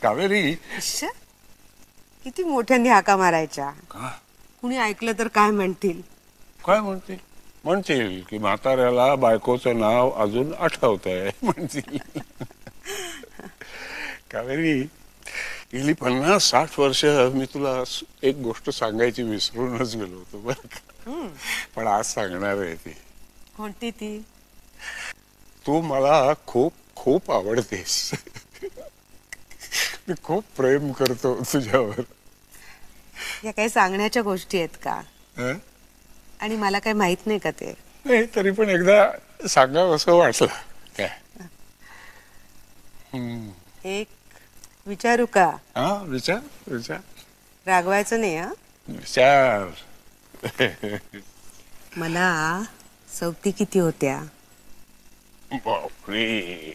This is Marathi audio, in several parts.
कावेरी इश्श, किती मोठ्यांनी हाका मारायच्या. का कुणी ऐकलं तर काय म्हणतील. काय म्हणतील? म्हणतील की म्हाताऱ्याला बायकोचं नाव अजून आठवतंय म्हणतील. कावेरी, गेली 50-60 वर्ष मी तुला एक गोष्ट सांगायची विसरूनच गेलो होतो बरं का. पण आज सांगणार आहे ती. कोणती ती? तू मला खूप खूप आवडतेस. मी खूप प्रेम करतो तुझ्यावर. या काही सांगण्याच्या गोष्टी आहेत का? हं? आणि मला काही माहित नाही का ते? नाही, तरी पण एकदा सांगावं असं वाटलं काय. एक विचारू का? हा, विचार विचार रागवायचं नाही हा. विचार. मला सवती किती होत्या? बापरे.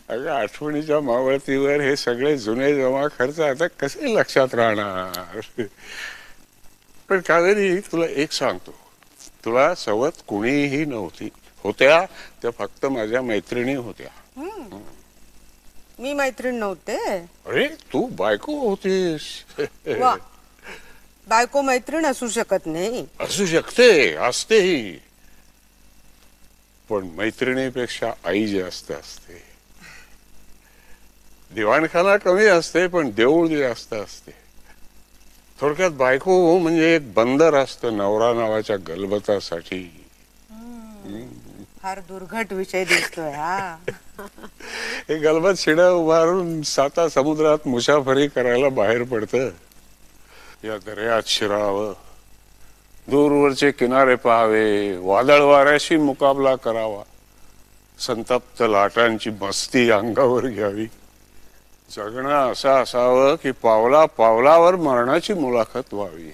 अगं, आठवणीच्या मावळतीवर हे सगळे जुने जमा खर्च आता कसे लक्षात राहणार. पण कावेरी, तुला एक सांगतो, तुला सवत कुणीही नव्हती. होत्या त्या फक्त माझ्या मैत्रिणी होत्या. मी मैत्रीण नव्हते. अरे, तू बायको होतीस. वा, बायको मैत्रीण असू शकत नाही. असू शकते, असतेही, पण मैत्रिणीपेक्षा आई जास्त असते. दिवाणखाना कमी असते पण देऊळ जास्त असते. थोडक्यात बायको म्हणजे एक बंदर असतं नवरा नावाच्या गलबतासाठी. फार दुर्घट विषय दिसतोय हा. हे गलबत शिडा उभारून 7 समुद्रात मुसाफरी करायला बाहेर पडतं. या दर्यात शिरावं, दूरवरचे किनारे पाहावे, वादळ वाऱ्याशी मुकाबला करावा, संतप्त लाटांची मस्ती अंगावर घ्यावी. जगणं असं असावं की पावला पावलावर मरणाची मुलाखत व्हावी.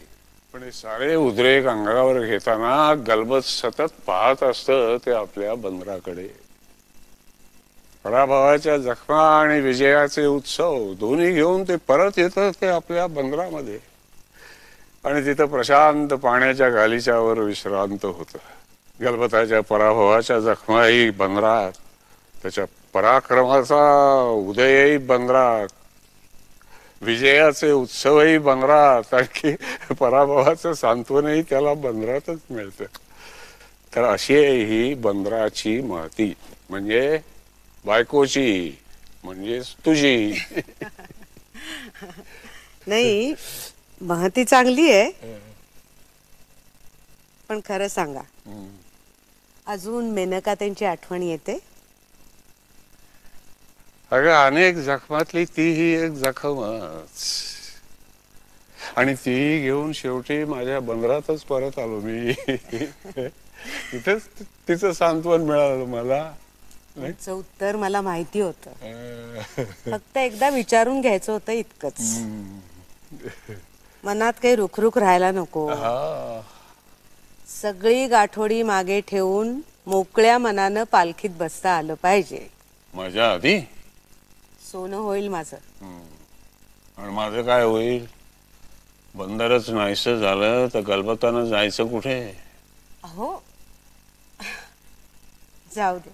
पण हे सारे उद्रेक अंगावर घेताना गलबत सतत पाहत असतं ते आपल्या बंदराकडे. पराभवाच्या जखमा आणि विजयाचे उत्सव दोन्ही घेऊन ते परत येतं ते आपल्या बंदरामध्ये. आणि तिथं प्रशांत पाण्याच्या गालीच्यावर विश्रांत होतं. गलबताच्या पराभवाच्या जखमाही बंदरात, त्याच्या पराक्रमाचा उदयही बंदरात, विजयाचे उत्सवही बंदरात, आणखी पराभवाचं सांत्वनही त्याला बंदरातच मिळतं. तर अशी आहे ही बंदराची महती, म्हणजे बायकोची, म्हणजे तुझी. नाही, महती चांगली आहे, पण खरं सांगा, अजून मेनका त्यांची आठवण येते? अगं, अनेक जखमातली तीही एक जखमच. आणि ती घेऊन शेवटी माझ्या बंदरातच परत आलो मी. तिथेच तिचं सांत्वन मिळालं मला. तुमचं उत्तर मला माहिती होतं, फक्त एकदा विचारून घ्यायचं होतं इतकंच. मनात काही रुखरुख राहायला नको. सगळी गाठोडी मागे ठेवून मोकळ्या मनानं पालखीत बसता आलं पाहिजे. माझ्या आधी सोनं होईल माझं. आणि माझं काय होईल? बंदरच नाहीसं झालं तर गलबतानं जायचं कुठे? अहो, जाऊ दे,